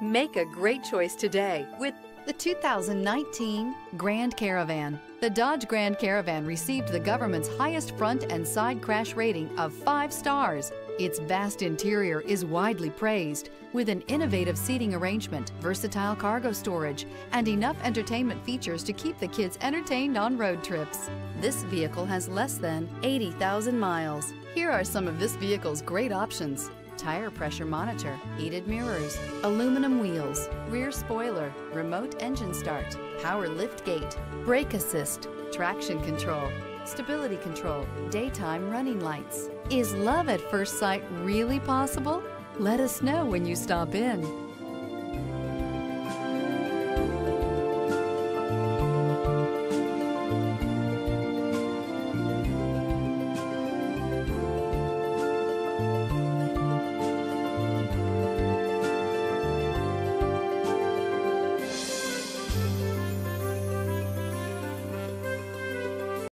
Make a great choice today with the 2019 Grand Caravan. The Dodge Grand Caravan received the government's highest front and side crash rating of 5 stars. Its vast interior is widely praised, with an innovative seating arrangement, versatile cargo storage, and enough entertainment features to keep the kids entertained on road trips. This vehicle has less than 80,000 miles. Here are some of this vehicle's great options: tire pressure monitor, heated mirrors, aluminum wheels, rear spoiler, remote engine start, power lift gate, brake assist, traction control, stability control, daytime running lights. Is love at first sight really possible? Let us know when you stop in.